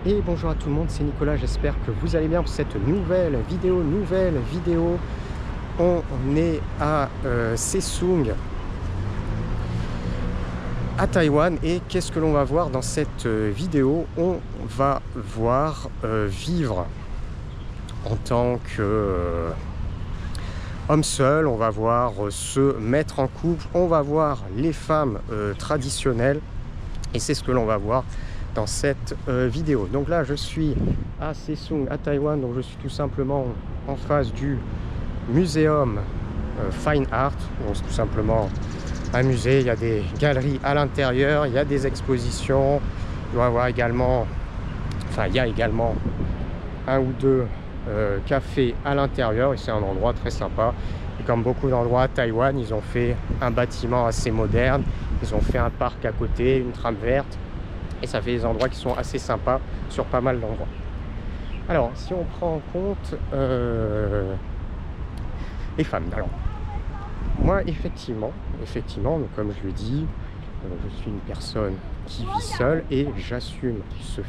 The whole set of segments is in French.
Et bonjour à tout le monde, c'est Nicolas, j'espère que vous allez bien pour cette nouvelle vidéo. On est à Sesung, à Taïwan, et qu'est-ce que l'on va voir dans cette vidéo? On va voir vivre en tant que homme seul, on va voir se mettre en couple, on va voir les femmes traditionnelles, et c'est ce que l'on va voir dans cette vidéo. Donc là je suis à Sesung, à Taïwan, donc je suis tout simplement en face du muséum Fine Art, donc c'est tout simplement un musée. Il y a des galeries à l'intérieur, il y a des expositions, il doit y avoir également, enfin il y a également un ou deux cafés à l'intérieur, et c'est un endroit très sympa. Et comme beaucoup d'endroits à Taïwan, ils ont fait un bâtiment assez moderne, ils ont fait un parc à côté, une trame verte, et ça fait des endroits qui sont assez sympas sur pas mal d'endroits. Alors, si on prend en compte les femmes, alors moi, effectivement, donc, comme je le dis, je suis une personne qui vit seule et j'assume ce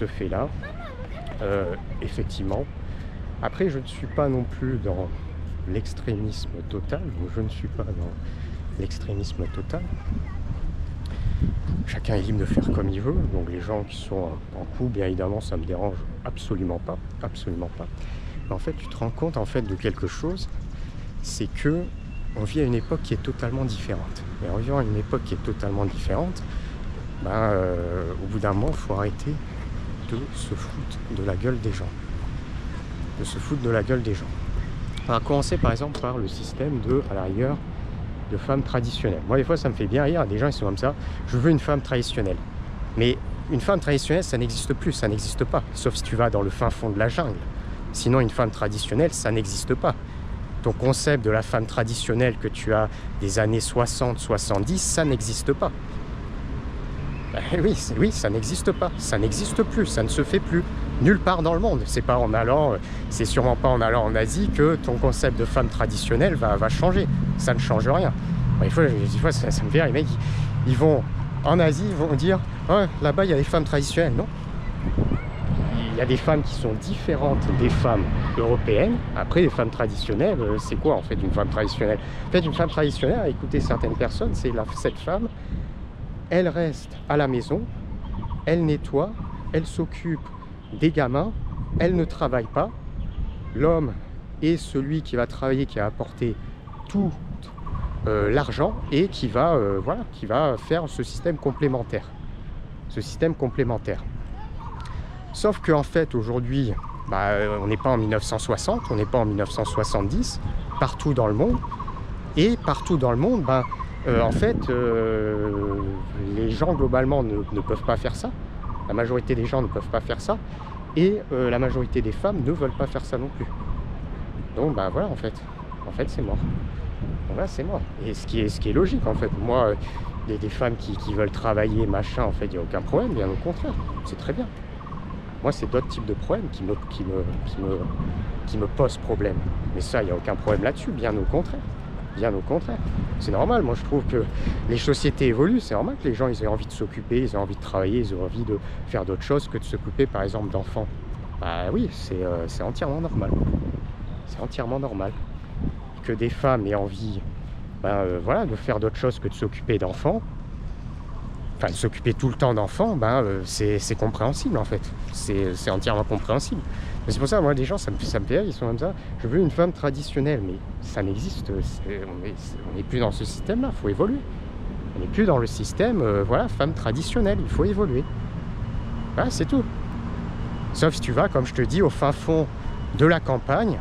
fait-là. Effectivement. Après, je ne suis pas non plus dans l'extrémisme total, Chacun est libre de faire comme il veut, donc les gens qui sont en couple, bien évidemment, ça me dérange absolument pas. Mais en fait, tu te rends compte en fait de quelque chose, c'est que on vit à une époque qui est totalement différente. Et en vivant à une époque qui est totalement différente, au bout d'un moment, il faut arrêter de se foutre de la gueule des gens. On va commencer par exemple par le système à la rigueur, de femmes traditionnelles. Moi, des fois, ça me fait bien rire. Des gens, ils sont comme ça. Je veux une femme traditionnelle. Mais une femme traditionnelle, ça n'existe plus, ça n'existe pas. Sauf si tu vas dans le fin fond de la jungle. Sinon, une femme traditionnelle, ça n'existe pas. Ton concept de la femme traditionnelle que tu as des années 60, 70, ça n'existe pas. Oui, ça n'existe pas. Ça n'existe plus, ça ne se fait plus. Nulle part dans le monde. C'est sûrement pas en allant en Asie que ton concept de femme traditionnelle va changer. Ça ne change rien. Des fois, ça me fait rire. Les mecs, ils vont en Asie, ils vont dire oh, là-bas, il y a des femmes traditionnelles. Non. Il y a des femmes qui sont différentes des femmes européennes. Après, les femmes traditionnelles, c'est quoi en fait une femme traditionnelle? En fait, une femme traditionnelle, à écouter certaines personnes, cette femme, elle reste à la maison, elle nettoie, elle s'occupe des gamins, elle ne travaille pas. L'homme est celui qui va travailler, qui va apporter tout l'argent et qui va faire ce système complémentaire. Sauf qu'en fait, aujourd'hui, on n'est pas en 1960, on n'est pas en 1970, partout dans le monde. Et partout dans le monde, les gens, globalement, ne peuvent pas faire ça. La majorité des gens ne peuvent pas faire ça. Et la majorité des femmes ne veulent pas faire ça non plus. Donc, voilà, en fait, c'est mort. Voilà, c'est mort. Et ce qui est logique, en fait. Moi, des femmes qui veulent travailler, machin, en fait, il n'y a aucun problème, bien au contraire. C'est très bien. Moi, c'est d'autres types de problèmes qui me posent problème. Mais ça, il n'y a aucun problème là-dessus, bien au contraire. C'est normal. Moi, je trouve que les sociétés évoluent. C'est normal que les gens ils aient envie de s'occuper, ils aient envie de travailler, ils ont envie de faire d'autres choses que de s'occuper, par exemple, d'enfants. Oui, c'est entièrement normal. Que des femmes aient envie de faire d'autres choses que de s'occuper d'enfants, enfin de s'occuper tout le temps d'enfants, c'est compréhensible en fait. C'est entièrement compréhensible. Mais c'est pour ça, moi, des gens, ça me fait rire, ils sont comme ça. Je veux une femme traditionnelle, mais ça n'existe. On n'est plus dans ce système-là, il faut évoluer. On n'est plus dans le système, femme traditionnelle, il faut évoluer. Voilà, c'est tout. Sauf si tu vas, comme je te dis, au fin fond de la campagne.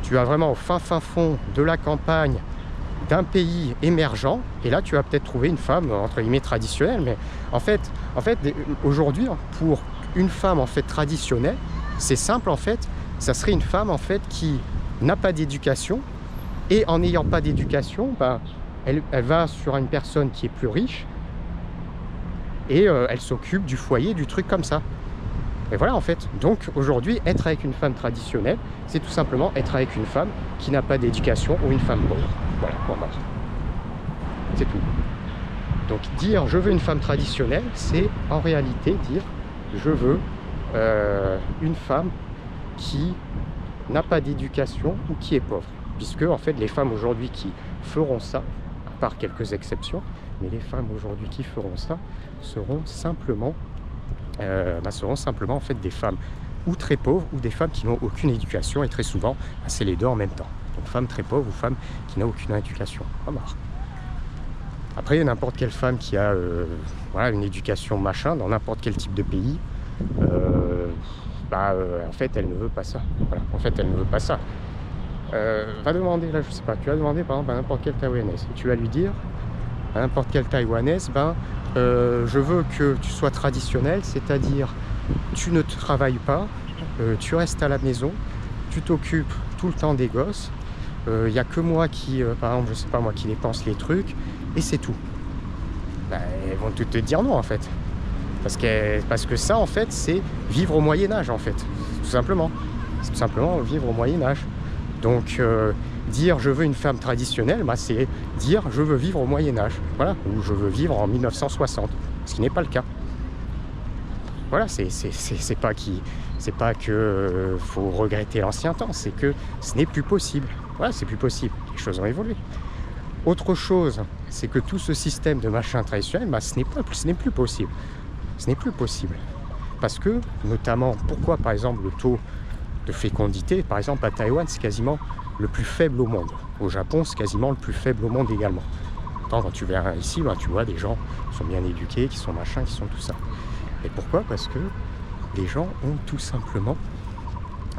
Tu vas vraiment au fin fond de la campagne d'un pays émergent, et là, tu vas peut-être trouver une femme, entre guillemets, traditionnelle. Mais en fait, aujourd'hui, pour une femme, en fait, traditionnelle, c'est simple, en fait, ça serait une femme, en fait, qui n'a pas d'éducation, et en n'ayant pas d'éducation, elle va sur une personne qui est plus riche, et elle s'occupe du foyer, du truc comme ça. Et voilà, en fait. Donc, aujourd'hui, être avec une femme traditionnelle, c'est tout simplement être avec une femme qui n'a pas d'éducation ou une femme pauvre. Voilà, c'est tout. Donc dire je veux une femme traditionnelle, c'est en réalité dire je veux une femme qui n'a pas d'éducation ou qui est pauvre. Puisque en fait les femmes aujourd'hui qui feront ça, à part quelques exceptions, mais les femmes aujourd'hui qui feront ça seront simplement en fait des femmes ou très pauvres ou des femmes qui n'ont aucune éducation, et très souvent c'est les deux en même temps. Donc femme très pauvre ou femme qui n'a aucune éducation. Pas marre. Après, n'importe quelle femme qui a une éducation machin dans n'importe quel type de pays, en fait, elle ne veut pas ça. Voilà. En fait, elle ne veut pas ça. Va demander, là, je sais pas, tu vas demander par exemple à n'importe quelle taïwanaise, et tu vas lui dire à n'importe quelle taïwanaise, je veux que tu sois traditionnelle, c'est-à-dire tu ne travailles pas, tu restes à la maison, tu t'occupes tout le temps des gosses, il n'y a que moi qui, par exemple, je sais pas moi, qui dépense les trucs, et c'est tout. Elles vont te dire non en fait. Parce que ça en fait c'est vivre au Moyen-Âge en fait. Tout simplement. C'est tout simplement vivre au Moyen-Âge. Donc dire je veux une femme traditionnelle, c'est dire je veux vivre au Moyen-Âge. Voilà. Ou je veux vivre en 1960. Ce qui n'est pas le cas. Voilà, c'est pas que faut regretter l'ancien temps, c'est que ce n'est plus possible. Voilà, c'est plus possible. Les choses ont évolué. Autre chose, c'est que tout ce système de machin traditionnel, ce n'est plus possible. Ce n'est plus possible. Parce que, notamment, pourquoi par exemple le taux de fécondité, par exemple à Taïwan, c'est quasiment le plus faible au monde. Au Japon, c'est quasiment le plus faible au monde également. Quand tu viens ici, tu vois des gens qui sont bien éduqués, qui sont machin, qui sont tout ça. Et pourquoi? Parce que les gens ont tout simplement,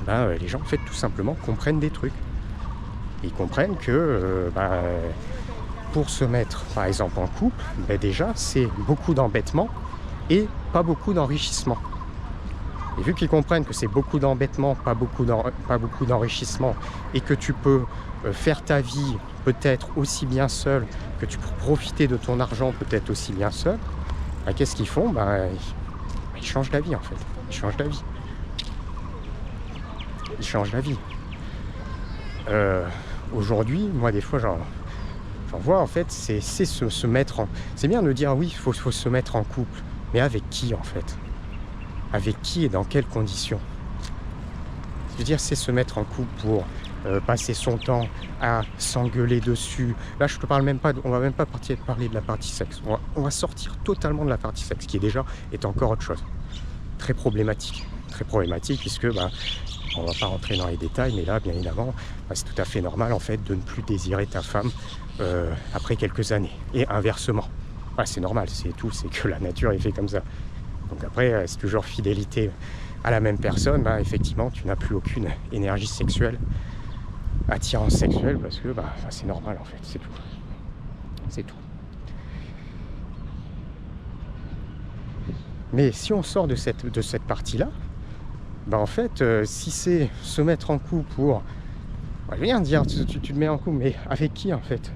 les gens en fait tout simplement comprennent des trucs. Ils comprennent que pour se mettre par exemple en couple, déjà c'est beaucoup d'embêtement et pas beaucoup d'enrichissement. Et vu qu'ils comprennent que c'est beaucoup d'embêtement, pas beaucoup d'enrichissement, et que tu peux faire ta vie peut-être aussi bien seul, que tu peux profiter de ton argent peut-être aussi bien seul, qu'est-ce qu'ils font? Ils changent la vie en fait. Ils changent la vie. Ils changent la vie. Aujourd'hui, moi des fois j'en vois en fait, c'est se mettre en... C'est bien de dire oui, il faut se mettre en couple, mais avec qui en fait? Avec qui et dans quelles conditions? Je veux dire, c'est se mettre en couple pour passer son temps à s'engueuler dessus. Là, je te parle même pas, on va même pas parler de la partie sexe. On va sortir totalement de la partie sexe, qui déjà est encore autre chose. Très problématique puisque on va pas rentrer dans les détails, mais là, bien évidemment, c'est tout à fait normal en fait de ne plus désirer ta femme après quelques années, et inversement. C'est normal, c'est tout, c'est que la nature est fait comme ça. Donc après, c'est toujours fidélité à la même personne, effectivement, tu n'as plus aucune énergie sexuelle, attirance sexuelle, parce que c'est normal en fait, c'est tout. C'est tout. Mais si on sort de cette partie-là, en fait, si c'est se mettre en couple pour... je viens de dire, tu te mets en couple, mais avec qui en fait?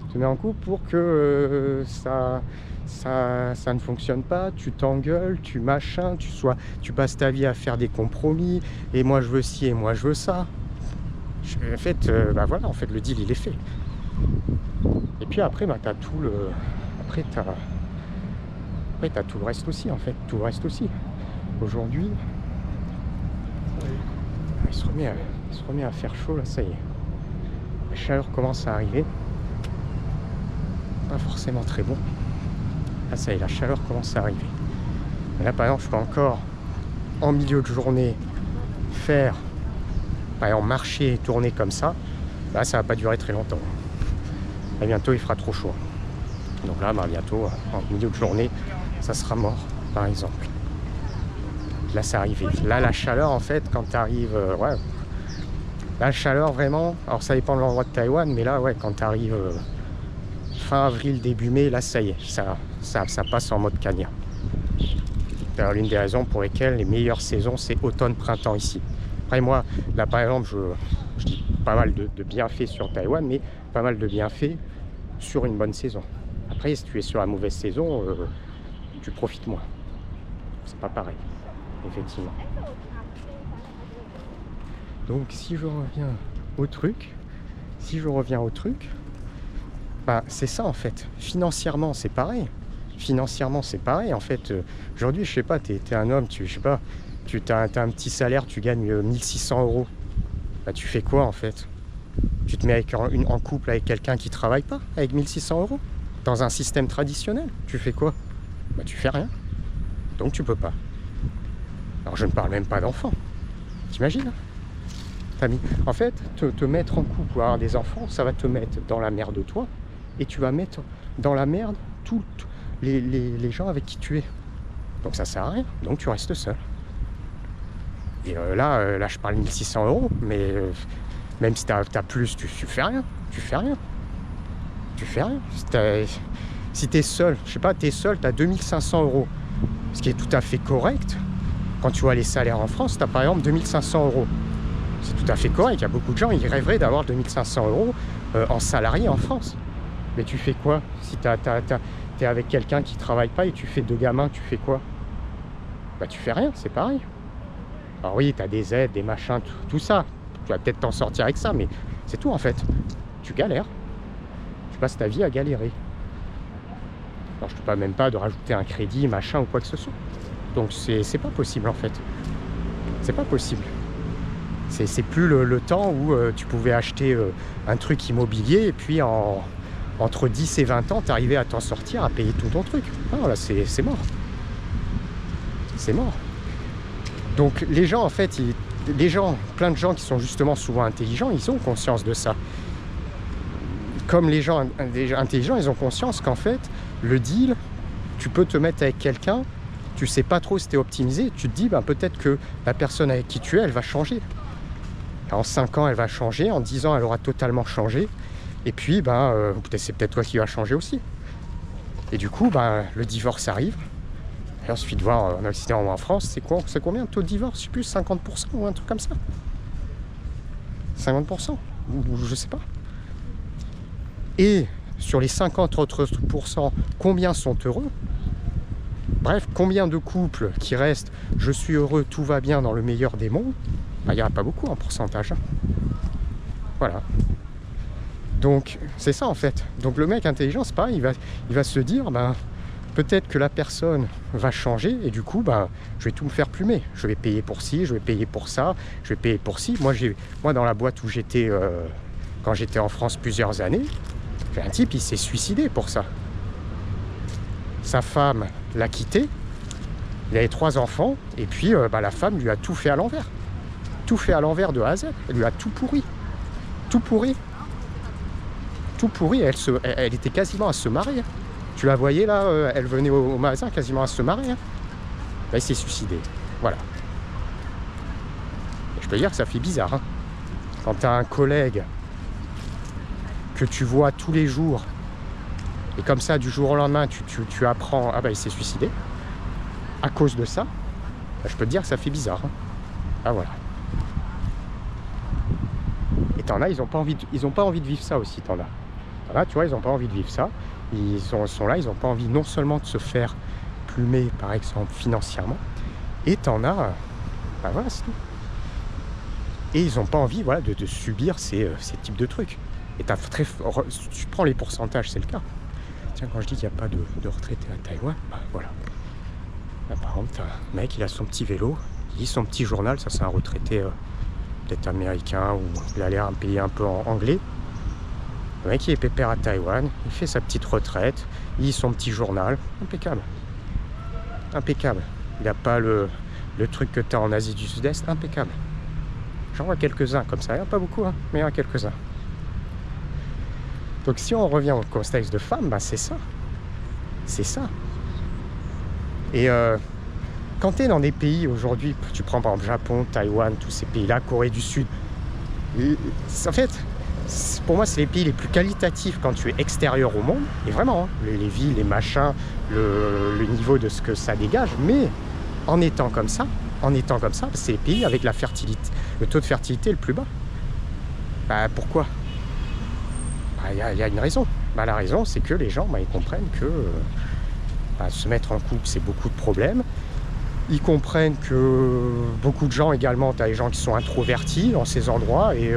Tu te mets en couple pour que ça ne fonctionne pas, tu t'engueules, tu machin, tu passes ta vie à faire des compromis, et moi je veux ci et moi je veux ça. En fait, voilà, en fait le deal il est fait. Et puis après, t'as tout le... Après t'as tout le reste aussi en fait, tout le reste aussi. Aujourd'hui, il se remet à faire chaud là, ça y est. La chaleur commence à arriver. Pas forcément très bon. Là ça y est, la chaleur commence à arriver. Et là par exemple, je peux encore en milieu de journée faire, par exemple, marcher et tourner comme ça. Là ça va pas durer très longtemps. Là bientôt il fera trop chaud. Donc là bientôt, en milieu de journée, ça sera mort par exemple. Là ça arrive. Là la chaleur en fait, quand tu arrives, la chaleur vraiment, alors ça dépend de l'endroit de Taïwan, mais là quand tu arrives fin avril, début mai, là ça y est, ça passe en mode cagnard. C'est l'une des raisons pour lesquelles les meilleures saisons c'est automne-printemps ici. Après moi, là par exemple, je dis pas mal de bienfaits sur Taïwan, mais pas mal de bienfaits sur une bonne saison. Après, si tu es sur la mauvaise saison, tu profites moins. C'est pas pareil, effectivement. Donc si je reviens au truc, c'est ça en fait. Financièrement, c'est pareil. financièrement, c'est pareil. En fait, aujourd'hui, je sais pas, tu es un homme, je sais pas, tu as un petit salaire, tu gagnes 1600 €. Bah, tu fais quoi, en fait? Tu te mets en couple avec quelqu'un qui travaille pas, avec 1600 €? Dans un système traditionnel, tu fais quoi? Bah, tu fais rien. Donc, tu peux pas. Alors, je ne parle même pas d'enfants. T'imagines? En fait, te mettre en couple ou avoir des enfants, ça va te mettre dans la merde, toi, et tu vas mettre dans la merde tous les gens avec qui tu es. Donc ça sert à rien, donc tu restes seul. Et là je parle 1600 €, mais même si t'as plus, tu fais rien, tu fais rien. Tu fais rien. Si t'es seul, je sais pas, t'es seul, t'as 2500 €, ce qui est tout à fait correct. Quand tu vois les salaires en France, t'as par exemple 2500 €. C'est tout à fait correct. Il y a beaucoup de gens, ils rêveraient d'avoir 2500 € en salarié en France. Mais tu fais quoi? Si t'es avec quelqu'un qui travaille pas et tu fais 2 gamins, tu fais quoi? Bah tu fais rien, c'est pareil. Alors oui, tu as des aides, des machins, tout ça. Tu vas peut-être t'en sortir avec ça, mais c'est tout en fait. Tu galères. Tu passes ta vie à galérer. Alors je te parle même pas de rajouter un crédit, machin ou quoi que ce soit. Donc c'est pas possible en fait. C'est pas possible. C'est plus le temps où tu pouvais acheter un truc immobilier et puis entre 10 et 20 ans, tu arrivais à t'en sortir, à payer tout ton truc. Ah, là, c'est mort. C'est mort. Donc les gens, en fait, plein de gens qui sont justement souvent intelligents, ils ont conscience de ça. Comme les gens intelligents, ils ont conscience qu'en fait, le deal, tu peux te mettre avec quelqu'un, tu sais pas trop si t'es optimisé, tu te dis, ben, peut-être que la personne avec qui tu es, elle va changer. En 5 ans, elle va changer, en 10 ans, elle aura totalement changé. Et puis, c'est peut-être toi qui vas changer aussi. Et du coup, le divorce arrive. Et il suffit de voir en Occident ou en France, c'est combien le taux de divorce? Je sais plus, 50% ou un truc comme ça. 50%, ou je sais pas. Et sur les 50 autres pourcents, combien sont heureux? Bref, combien de couples qui restent « je suis heureux, tout va bien dans le meilleur des mondes », il n'y en a pas beaucoup en pourcentage. Voilà. Donc, c'est ça en fait. Donc le mec intelligent, c'est pareil, il va se dire, peut-être que la personne va changer et du coup, je vais tout me faire plumer. Je vais payer pour ci, je vais payer pour ça, je vais payer pour ci. Moi dans la boîte où j'étais, quand j'étais en France plusieurs années, j'ai un type, il s'est suicidé pour ça. Sa femme l'a quitté, il avait 3 enfants, et puis la femme lui a tout fait à l'envers. Tout fait à l'envers de A à Z. Elle lui a tout pourri. Tout pourri. Tout pourri. Elle était quasiment à se marier. Tu la voyais là, elle venait au magasin quasiment à se marier. Là, il s'est suicidé. Voilà. Et je peux dire que ça fait bizarre. Hein. Quand tu as un collègue que tu vois tous les jours, et comme ça, du jour au lendemain, tu apprends, il s'est suicidé. À cause de ça, je peux te dire que ça fait bizarre. Hein. Ah voilà. Et t'en as, ils n'ont pas envie de vivre ça aussi, t'en as. T'en as, tu vois, ils n'ont pas envie de vivre ça. Ils sont là, ils n'ont pas envie non seulement de se faire plumer, par exemple, financièrement, et t'en as, voilà, c'est tout. Et ils n'ont pas envie, voilà, de subir ces types de trucs. Et tu prends les pourcentages, c'est le cas. Tiens, quand je dis qu'il n'y a pas de retraités à Taïwan, voilà. Là, par exemple, t'as un mec, il a son petit vélo, il lit son petit journal, ça c'est un retraité peut-être américain ou il a l'air un pays un peu anglais. Le mec il est pépère à Taïwan, il fait sa petite retraite, il lit son petit journal, impeccable. Impeccable. Il n'a pas le truc que tu as en Asie du Sud-Est, impeccable. J'en vois quelques-uns comme ça, il n'y en a pas beaucoup, hein, mais il y en a quelques-uns. Donc si on revient au contexte de femmes, c'est ça. C'est ça. Et quand tu es dans des pays aujourd'hui, tu prends par exemple Japon, Taïwan, tous ces pays-là, Corée du Sud, en fait, pour moi, c'est les pays les plus qualitatifs quand tu es extérieur au monde. Et vraiment, hein, les villes, les machins, le niveau de ce que ça dégage. Mais en étant comme ça, c'est les pays avec la fertilité, le taux de fertilité le plus bas. Pourquoi? Y a une raison. La raison, c'est que les gens, ils comprennent que se mettre en couple, c'est beaucoup de problèmes. Ils comprennent que beaucoup de gens également, tu as des gens qui sont introvertis dans ces endroits et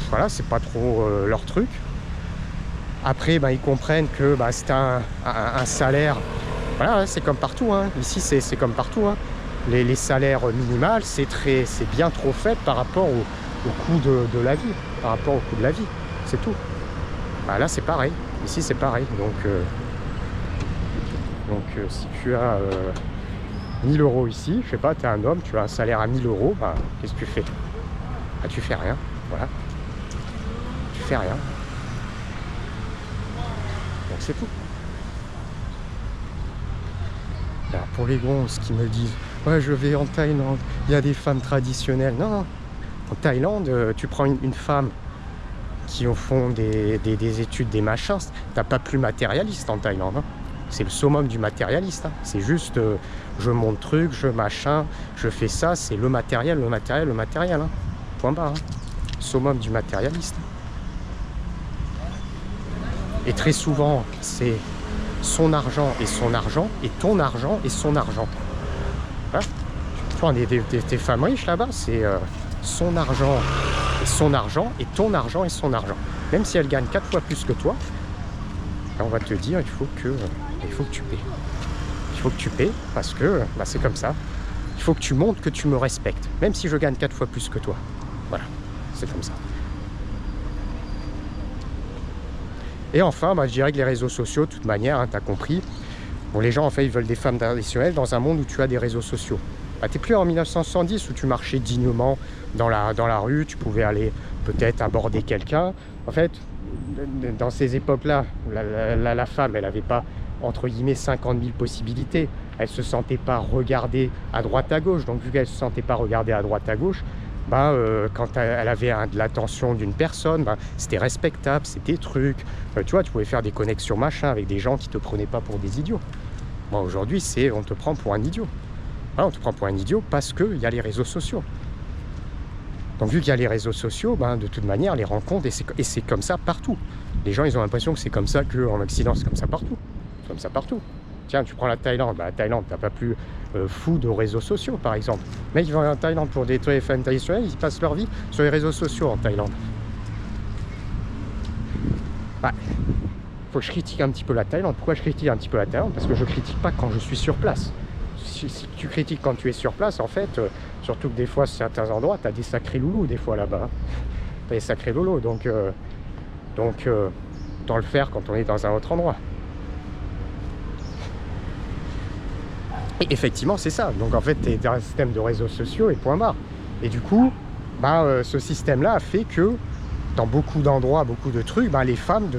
voilà, c'est pas trop leur truc. Après, ils comprennent que c'est un salaire. Voilà, c'est comme partout, hein. Ici, c'est comme partout, hein. Les salaires minimales, c'est bien trop faible par rapport au coût de la vie. Par rapport au coût de la vie, c'est tout. Là, c'est pareil. Ici, c'est pareil. Donc si tu as 1000 € ici, je sais pas, tu es un homme, tu as un salaire à 1000 €, qu'est-ce que tu fais? Tu fais rien. Voilà. Tu fais rien. Donc c'est tout. Alors, pour les gonzes qui me disent ouais, je vais en Thaïlande, il y a des femmes traditionnelles. Non, en Thaïlande, tu prends une femme qui font des études, des machins, t'as pas plus matérialiste en Thaïlande, hein. C'est le summum du matérialiste, hein. C'est juste je monte truc, je machin, je fais ça, c'est le matériel, hein. Point barre, hein. Summum du matérialiste. Et très souvent, c'est son argent et son argent, et ton argent et son argent. Hein, tu prends des femmes riches là-bas, c'est son argent et son argent, et ton argent et son argent. Même si elles gagnent 4 fois plus que toi, on va te dire, il faut que tu paies. Il faut que tu paies parce que c'est comme ça. Il faut que tu montres que tu me respectes, même si je gagne 4 fois plus que toi. Voilà, c'est comme ça. Et enfin, je dirais que les réseaux sociaux, de toute manière, hein, tu as compris, bon, les gens, en fait, ils veulent des femmes traditionnelles dans un monde où tu as des réseaux sociaux. Tu n'es plus en 1970 où tu marchais dignement dans la rue, tu pouvais aller peut-être aborder quelqu'un. En fait, dans ces époques-là, la femme, elle n'avait pas, entre guillemets, 50 000 possibilités. Elle ne se sentait pas regardée à droite à gauche. Donc, vu qu'elle ne se sentait pas regardée à droite à gauche, quand elle avait de l'attention d'une personne, c'était respectable, c'était truc. Tu vois, tu pouvais faire des connexions machin avec des gens qui te prenaient pas pour des idiots. Aujourd'hui, on te prend pour un idiot. On te prend pour un idiot parce qu'il y a les réseaux sociaux. Donc vu qu'il y a les réseaux sociaux, de toute manière, les rencontres, et c'est comme ça partout. Les gens, ils ont l'impression que c'est comme ça qu'en Occident, c'est comme ça partout. C'est comme ça partout. Tiens, tu prends la Thaïlande. La Thaïlande, t'as pas plus fou de réseaux sociaux, par exemple. Les mecs, ils vont en Thaïlande pour des femmes traditionnelles, ils passent leur vie sur les réseaux sociaux en Thaïlande. Faut que je critique un petit peu la Thaïlande. Pourquoi je critique un petit peu la Thaïlande? Parce que je critique pas quand je suis sur place. Si tu critiques quand tu es sur place, en fait, surtout que des fois, sur certains endroits, tu as des sacrés loulous, des fois, là-bas. Tu as des sacrés loulous, donc autant le faire quand on est dans un autre endroit. Et effectivement, c'est ça. Donc, en fait, tu es dans un système de réseaux sociaux et point barre. Et du coup, ce système-là a fait que, dans beaucoup d'endroits, beaucoup de trucs, les femmes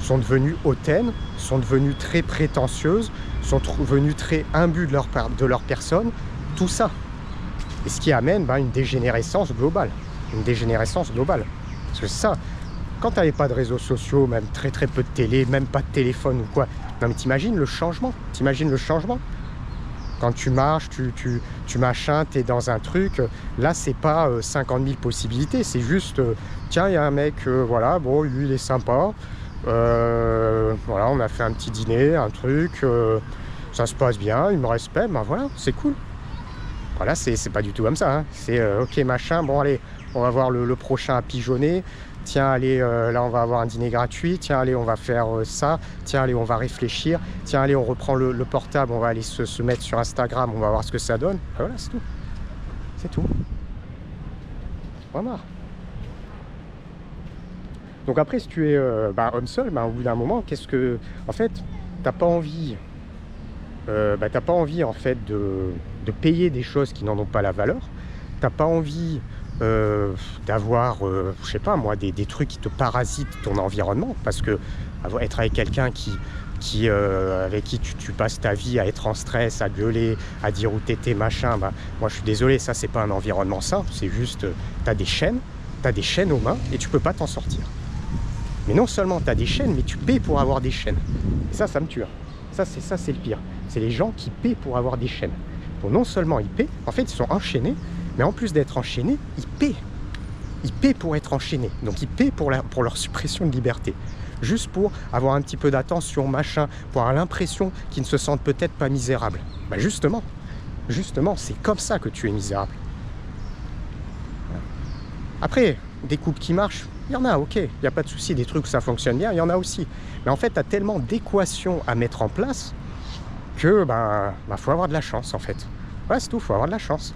sont devenues hautaines, sont devenues très prétentieuses, sont devenues très imbues de leur personne, tout ça. Et ce qui amène une dégénérescence globale. Une dégénérescence globale. Parce que ça, quand tu n'avais pas de réseaux sociaux, même très très peu de télé, même pas de téléphone ou quoi, non mais t'imagines le changement. Quand tu marches, tu machin, tu es dans un truc, là c'est pas 50 000 possibilités, c'est juste, tiens, il y a un mec, voilà, bon, lui il est sympa, voilà, on a fait un petit dîner, un truc, ça se passe bien, il me respecte, voilà, c'est cool. Voilà, c'est pas du tout comme ça, hein. C'est ok machin, bon allez, on va voir le prochain à pigeonner, tiens allez, là on va avoir un dîner gratuit, tiens allez on va faire ça, tiens allez on va réfléchir, tiens allez on reprend le portable, on va aller se mettre sur Instagram, on va voir ce que ça donne. Voilà, c'est tout. C'est tout. Voilà. Donc après, si tu es homme seul, au bout d'un moment, en fait, t'as pas envie en fait de payer des choses qui n'en ont pas la valeur. T'as pas envie d'avoir, je sais pas moi, des trucs qui te parasitent ton environnement, parce que être avec quelqu'un avec qui tu passes ta vie à être en stress, à gueuler, à dire où t'étais, machin, moi je suis désolé, ça c'est pas un environnement sain, c'est juste, t'as des chaînes aux mains et tu peux pas t'en sortir. Mais non seulement t'as des chaînes, mais tu paies pour avoir des chaînes. Et ça me tue. Ça c'est le pire. C'est les gens qui paient pour avoir des chaînes. Donc non seulement ils paient, en fait ils sont enchaînés, mais en plus d'être enchaînés, ils paient. Ils paient pour être enchaînés. Donc ils paient pour leur suppression de liberté. Juste pour avoir un petit peu d'attention, machin, pour avoir l'impression qu'ils ne se sentent peut-être pas misérables. Justement, c'est comme ça que tu es misérable. Après, des couples qui marchent, Il y en a, ok, il n'y a pas de souci, des trucs où ça fonctionne bien, il y en a aussi. Mais en fait, tu as tellement d'équations à mettre en place que, faut avoir de la chance, en fait. Ouais, c'est tout, faut avoir de la chance.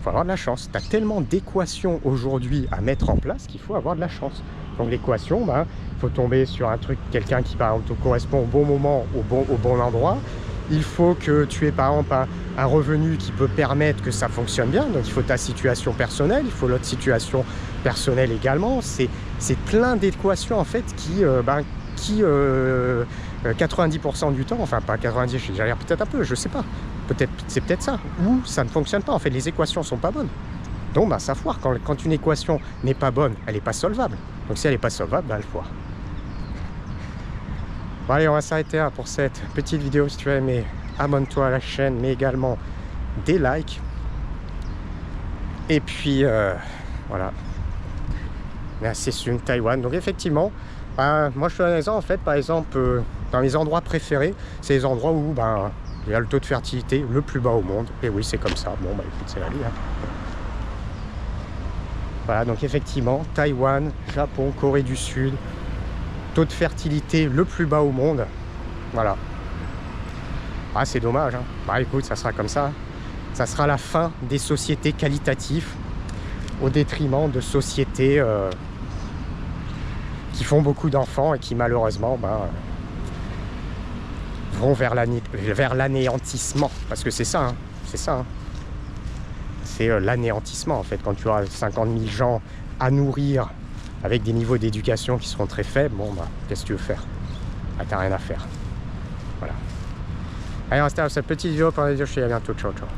Faut avoir de la chance. Tu as tellement d'équations aujourd'hui à mettre en place qu'il faut avoir de la chance. Donc l'équation, faut tomber sur un truc, quelqu'un qui, par exemple, te correspond au bon moment, au bon endroit. Il faut que tu aies, par exemple, un revenu qui peut permettre que ça fonctionne bien. Donc, il faut ta situation personnelle, il faut l'autre situation personnelle également. C'est plein d'équations, en fait, qui 90% du temps, enfin, pas 90, j'allais peut-être un peu, je sais pas. C'est peut-être ça. Ou ça ne fonctionne pas. En fait, les équations sont pas bonnes. Donc, ça foire. Quand une équation n'est pas bonne, elle n'est pas solvable. Donc, si elle n'est pas solvable, elle foire. Bon, allez, on va s'arrêter là pour cette petite vidéo. Si tu as aimé, abonne-toi à la chaîne, mais également des likes. Et puis, voilà. C'est sur Taïwan. Donc, effectivement, moi, je te donne un exemple. En fait, par exemple, dans mes endroits préférés, c'est les endroits où il y a le taux de fertilité le plus bas au monde. Et oui, c'est comme ça. Bon, écoute, c'est la vie. Voilà, donc effectivement, Taïwan, Japon, Corée du Sud, taux de fertilité le plus bas au monde. Voilà. C'est dommage. Écoute, ça sera comme ça. Ça sera la fin des sociétés qualitatives au détriment de sociétés qui font beaucoup d'enfants et qui malheureusement vont vers l'anéantissement. Parce que c'est ça. C'est ça. C'est l'anéantissement en fait. Quand tu auras 50 000 gens à nourrir avec des niveaux d'éducation qui seront très faibles, qu'est-ce que tu veux faire? T'as rien à faire. Voilà. Allez, on reste à cette petite vidéo pour la dire, je te dis à bientôt. Ciao, ciao.